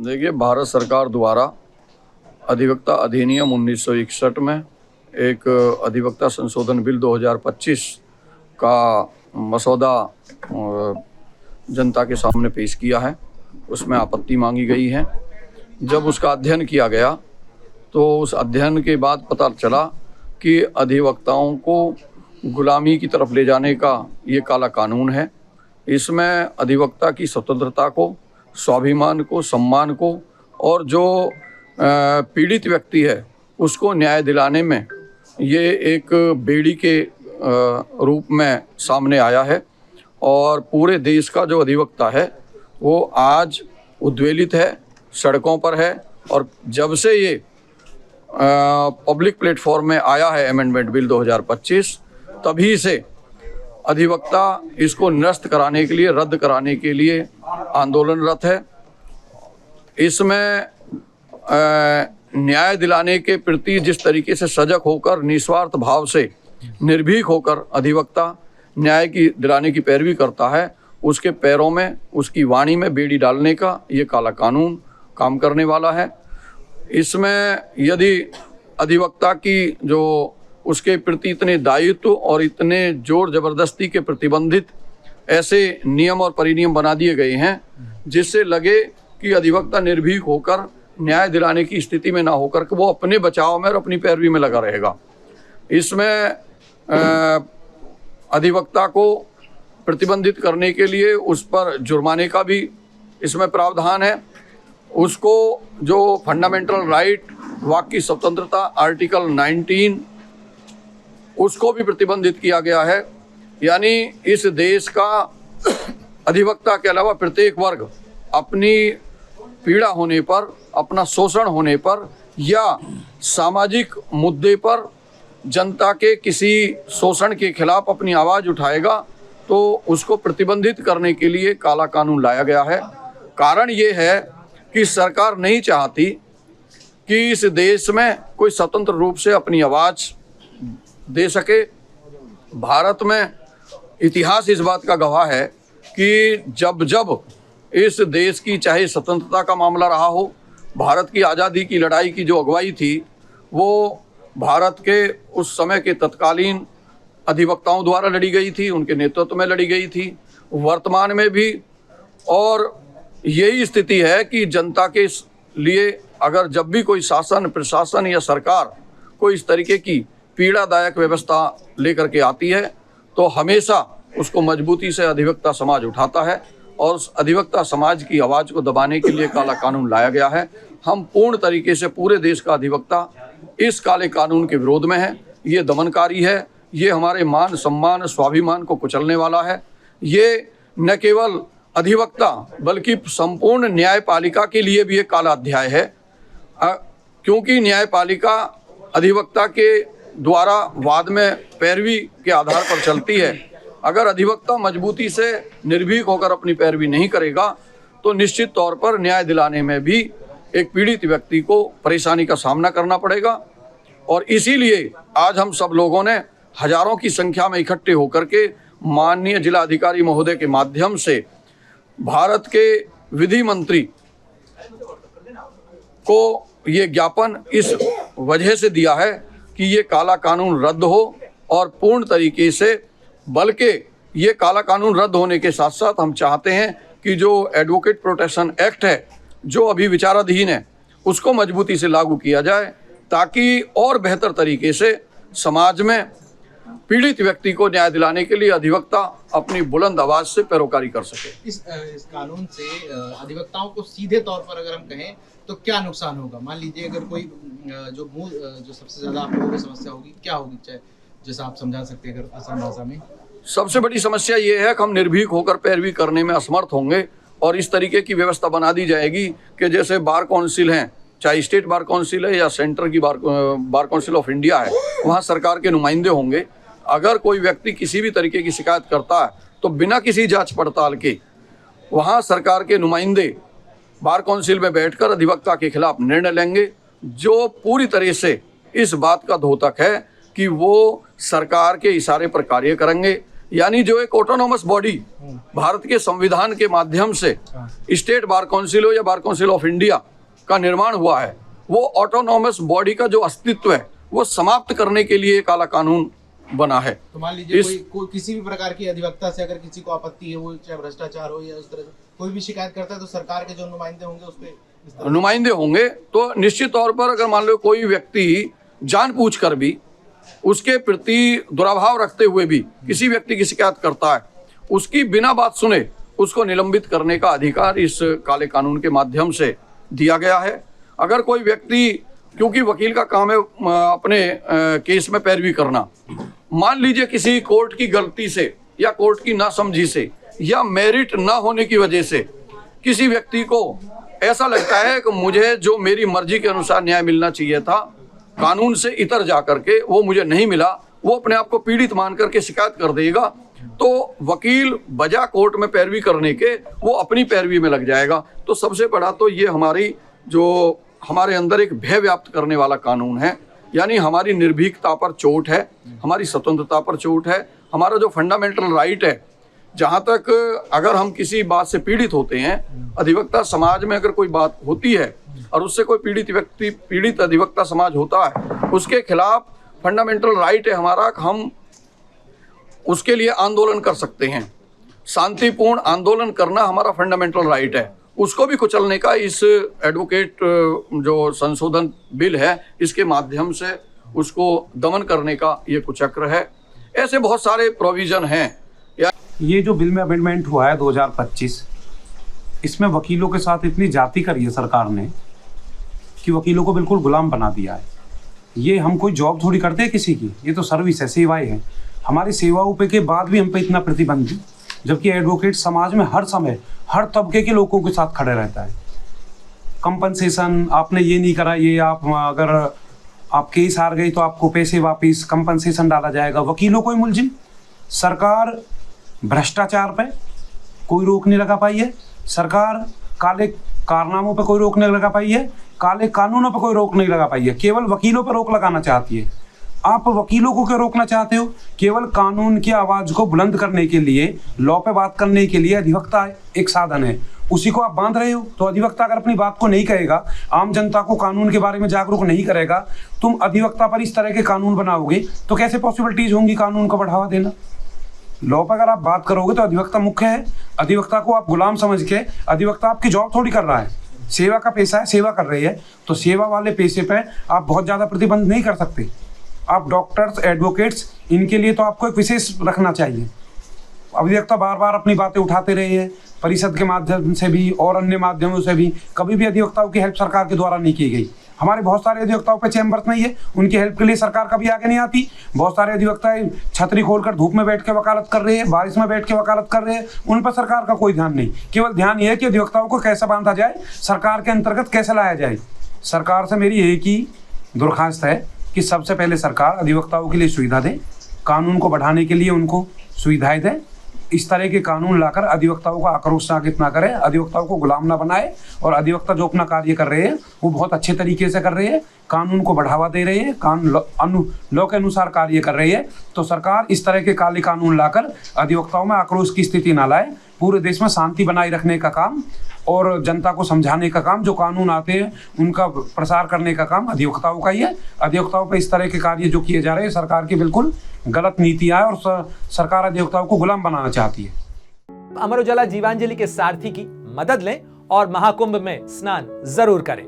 देखिए, भारत सरकार द्वारा अधिवक्ता अधिनियम 1961 में एक अधिवक्ता संशोधन बिल 2025 का मसौदा जनता के सामने पेश किया है। उसमें आपत्ति मांगी गई है। जब उसका अध्ययन किया गया तो उस अध्ययन के बाद पता चला कि अधिवक्ताओं को गुलामी की तरफ ले जाने का ये काला कानून है। इसमें अधिवक्ता की स्वतंत्रता को, स्वाभिमान को, सम्मान को और जो पीड़ित व्यक्ति है उसको न्याय दिलाने में ये एक बेड़ी के रूप में सामने आया है। और पूरे देश का जो अधिवक्ता है वो आज उद्वेलित है, सड़कों पर है। और जब से ये पब्लिक प्लेटफॉर्म में आया है अमेंडमेंट बिल 2025, तभी से अधिवक्ता इसको निरस्त कराने के लिए, रद्द कराने के लिए आंदोलनरत है। इसमें न्याय दिलाने के प्रति जिस तरीके से सजग होकर, निस्वार्थ भाव से, निर्भीक होकर अधिवक्ता न्याय की दिलाने की पैरवी करता है, उसके पैरों में, उसकी वाणी में बेड़ी डालने का ये काला कानून काम करने वाला है। इसमें यदि अधिवक्ता की जो उसके प्रति इतने दायित्व और इतने जोर जबरदस्ती के प्रतिबंधित ऐसे नियम और परिनियम बना दिए गए हैं जिससे लगे कि अधिवक्ता निर्भीक होकर न्याय दिलाने की स्थिति में ना होकर कि वो अपने बचाव में और अपनी पैरवी में लगा रहेगा। इसमें अधिवक्ता को प्रतिबंधित करने के लिए उस पर जुर्माने का भी इसमें प्रावधान है। उसको जो फंडामेंटल राइट, वाक की स्वतंत्रता, आर्टिकल 19, उसको भी प्रतिबंधित किया गया है। यानी इस देश का अधिवक्ता के अलावा प्रत्येक वर्ग अपनी पीड़ा होने पर, अपना शोषण होने पर या सामाजिक मुद्दे पर जनता के किसी शोषण के खिलाफ अपनी आवाज़ उठाएगा तो उसको प्रतिबंधित करने के लिए काला कानून लाया गया है। कारण ये है कि सरकार नहीं चाहती कि इस देश में कोई स्वतंत्र रूप से अपनी आवाज़ दे सके। भारत में इतिहास इस बात का गवाह है कि जब जब इस देश की चाहे स्वतंत्रता का मामला रहा हो, भारत की आज़ादी की लड़ाई की जो अगुवाई थी वो भारत के उस समय के तत्कालीन अधिवक्ताओं द्वारा लड़ी गई थी, उनके नेतृत्व में लड़ी गई थी, वर्तमान में भी। और यही स्थिति है कि जनता के लिए अगर जब भी कोई शासन, प्रशासन या सरकार कोई इस तरीके की पीड़ादायक व्यवस्था लेकर के आती है तो हमेशा उसको मजबूती से अधिवक्ता समाज उठाता है और उस अधिवक्ता समाज की आवाज़ को दबाने के लिए काला कानून लाया गया है। हम पूर्ण तरीके से, पूरे देश का अधिवक्ता इस काले कानून के विरोध में है। ये दमनकारी है, ये हमारे मान, सम्मान, स्वाभिमान को कुचलने वाला है। ये न केवल अधिवक्ता बल्कि संपूर्ण न्यायपालिका के लिए भी एक काला अध्याय है, क्योंकि न्यायपालिका अधिवक्ता के द्वारा वाद में पैरवी के आधार पर चलती है। अगर अधिवक्ता मजबूती से निर्भीक होकर अपनी पैरवी नहीं करेगा तो निश्चित तौर पर न्याय दिलाने में भी एक पीड़ित व्यक्ति को परेशानी का सामना करना पड़ेगा। और इसीलिए आज हम सब लोगों ने हजारों की संख्या में इकट्ठे होकर के माननीय जिला अधिकारी महोदय के माध्यम से भारत के विधि मंत्री को ये ज्ञापन इस वजह से दिया है कि ये काला कानून रद्द हो और पूर्ण तरीके से, बल्कि ये काला कानून रद्द होने के साथ साथ हम चाहते हैं कि जो एडवोकेट प्रोटेक्शन एक्ट है जो अभी विचाराधीन है उसको मजबूती से लागू किया जाए ताकि और बेहतर तरीके से समाज में पीड़ित व्यक्ति को न्याय दिलाने के लिए अधिवक्ता अपनी बुलंद आवाज से पैरोकारी कर सके। इस कानून से अधिवक्ताओं को सीधे तौर पर अगर हम कहें तो क्या नुकसान होगा? मान लीजिए अगर कोई जो सबसे ज्यादा आप लोगों को समस्या होगी, क्या होगी, चाहे जैसा आप समझा सकते हैं अगर आसान भाषा में? सबसे बड़ी समस्या ये है कि हम निर्भीक होकर पैरवी करने में असमर्थ होंगे और इस तरीके की व्यवस्था बना दी जाएगी कि जैसे बार काउंसिल हैं, चाहे स्टेट बार काउंसिल है या सेंटर की बार काउंसिल ऑफ इंडिया है, वहाँ सरकार के नुमाइंदे होंगे। अगर कोई व्यक्ति किसी भी तरीके की शिकायत करता है तो बिना किसी जांच पड़ताल के वहाँ सरकार के नुमाइंदे बार काउंसिल में बैठकर अधिवक्ता के खिलाफ निर्णय लेंगे, जो पूरी तरह से इस बात का द्योतक है कि वो सरकार के इशारे पर कार्य करेंगे। यानी जो एक ऑटोनोमस बॉडी भारत के संविधान के माध्यम से स्टेट बार काउंसिल हो या बार काउंसिल ऑफ इंडिया का निर्माण हुआ है, वो ऑटोनोमस बॉडी का जो अस्तित्व है वो समाप्त करने के लिए काला कानून बना है। तो मान लीजिए कोई किसी भी प्रकार की अधिवक्ता से अगर किसी को आपत्ति है, वो चाहे भ्रष्टाचार हो या उस तरह से कोई भी शिकायत करता है, तो सरकार के जो नुमाइंदे होंगे उस पर नुमाइंदे होंगे तो निश्चित तौर पर अगर मान लो कोई व्यक्ति जानबूझकर भी उसके प्रति दुराभाव रखते हुए भी किसी व्यक्ति की शिकायत करता है, उसकी बिना बात सुने उसको निलंबित करने का अधिकार इस काले कानून के माध्यम से दिया गया है। अगर कोई व्यक्ति, क्योंकि वकील का काम है अपने केस में पैरवी करना, मान लीजिए किसी कोर्ट की गलती से या कोर्ट की नासमझी से या मेरिट ना होने की वजह से किसी व्यक्ति को ऐसा लगता है कि मुझे जो मेरी मर्जी के अनुसार न्याय मिलना चाहिए था, कानून से इतर जा करके वो मुझे नहीं मिला, वो अपने आप को पीड़ित मान करके शिकायत कर देगा, तो वकील बजा कोर्ट में पैरवी करने के वो अपनी पैरवी में लग जाएगा। तो सबसे बड़ा तो ये हमारे अंदर एक भय व्याप्त करने वाला कानून है, यानी हमारी निर्भीकता पर चोट है, हमारी स्वतंत्रता पर चोट है, हमारा जो फंडामेंटल राइट है, जहाँ तक अगर हम किसी बात से पीड़ित होते हैं, अधिवक्ता समाज में अगर कोई बात होती है और उससे कोई पीड़ित अधिवक्ता समाज होता है, उसके खिलाफ फंडामेंटल राइट है हमारा, हम उसके लिए आंदोलन कर सकते हैं। शांतिपूर्ण आंदोलन करना हमारा फंडामेंटल राइट है, उसको भी कुचलने का इस एडवोकेट जो संशोधन बिल है इसके माध्यम से उसको दमन करने का ये कुचक्र है। ऐसे बहुत सारे प्रोविजन हैं। ये जो बिल में अमेंडमेंट हुआ है 2025, इसमें वकीलों के साथ इतनी जाति करी है सरकार ने कि वकीलों को बिल्कुल गुलाम बना दिया है। ये हम कोई जॉब थोड़ी करते हैं किसी की, ये तो सर्विस है, सेवाएं हैं। हमारी सेवाओं पे के बाद भी हम पे इतना प्रतिबंध, जबकि एडवोकेट समाज में हर समय हर तबके के लोगों के साथ खड़े रहता है। कंपनसेशन आपने ये नहीं करा, ये आप अगर आप केस हार गई तो आपको पैसे वापिस, कंपनसेशन डाला जाएगा। वकीलों को ही मुलजिम। सरकार भ्रष्टाचार पे कोई रोक नहीं लगा पाई है, सरकार काले कारनामों पे कोई रोक नहीं लगा पाई है, काले कानूनों पे कोई रोक नहीं लगा पाई है, केवल वकीलों पर रोक लगाना चाहती है। आप वकीलों को क्यों रोकना चाहते हो? केवल कानून की आवाज़ को बुलंद करने के लिए, लॉ पे बात करने के लिए अधिवक्ता एक साधन है, उसी को आप बांध रहे हो। तो अधिवक्ता अगर अपनी बात को नहीं कहेगा, आम जनता को कानून के बारे में जागरूक नहीं करेगा, तुम अधिवक्ता पर इस तरह के कानून बनाओगे तो कैसे पॉसिबिलिटीज होंगी कानून को बढ़ावा देना? लॉ पर अगर आप बात करोगे तो अधिवक्ता मुख्य है, अधिवक्ता को आप गुलाम समझ के, अधिवक्ता आपकी जॉब थोड़ी कर रहा है, सेवा का पैसा है, सेवा कर रही है, तो सेवा वाले पैसे पे आप बहुत ज़्यादा प्रतिबंध नहीं कर सकते। आप डॉक्टर्स, एडवोकेट्स, इनके लिए तो आपको एक विशेष रखना चाहिए। अधिवक्ता बार बार अपनी बातें उठाते रहे हैं, परिषद के माध्यम से भी और अन्य माध्यमों से भी, कभी भी अधिवक्ताओं की हेल्प सरकार के द्वारा नहीं की गई। हमारे बहुत सारे अधिवक्ताओं पे चैम्बर्स नहीं है, उनकी हेल्प के लिए सरकार कभी आगे नहीं आती। बहुत सारे अधिवक्ता छतरी खोलकर धूप में बैठ के वकालत कर रहे हैं, बारिश में बैठ के वकालत कर रहे हैं, उन पर सरकार का कोई ध्यान नहीं। केवल ध्यान ये है कि अधिवक्ताओं को कैसे बांधा जाए, सरकार के अंतर्गत कैसे लाया जाए। सरकार से मेरी एक ही दरख्वास्त है कि सबसे पहले सरकार अधिवक्ताओं के लिए सुविधा दे, कानून को बढ़ाने के लिए उनको सुविधाएं दे। इस तरह के कानून लाकर अधिवक्ताओं को आक्रोशित ना करे, अधिवक्ताओं को गुलाम ना बनाए, और अधिवक्ता जो अपना कार्य कर रहे हैं वो बहुत अच्छे तरीके से कर रहे हैं, कानून को बढ़ावा दे रहे हैं, लॉ के अनुसार कार्य कर रही है। तो सरकार इस तरह के काले कानून लाकर अधिवक्ताओं में आक्रोश की स्थिति ना लाए, पूरे देश में शांति बनाए रखने का काम और जनता को समझाने का काम, जो कानून आते हैं उनका प्रसार करने का काम अधिवक्ताओं का ही है। अधिवक्ताओं पर इस तरह के कार्य जो किए जा रहे हैं सरकार की बिल्कुल गलत नीतियां है, और सरकार अधिवक्ताओं को गुलाम बनाना चाहती है। अमर उजाला जीवांजलि के सारथी की मदद लें और महाकुंभ में स्नान जरूर करें।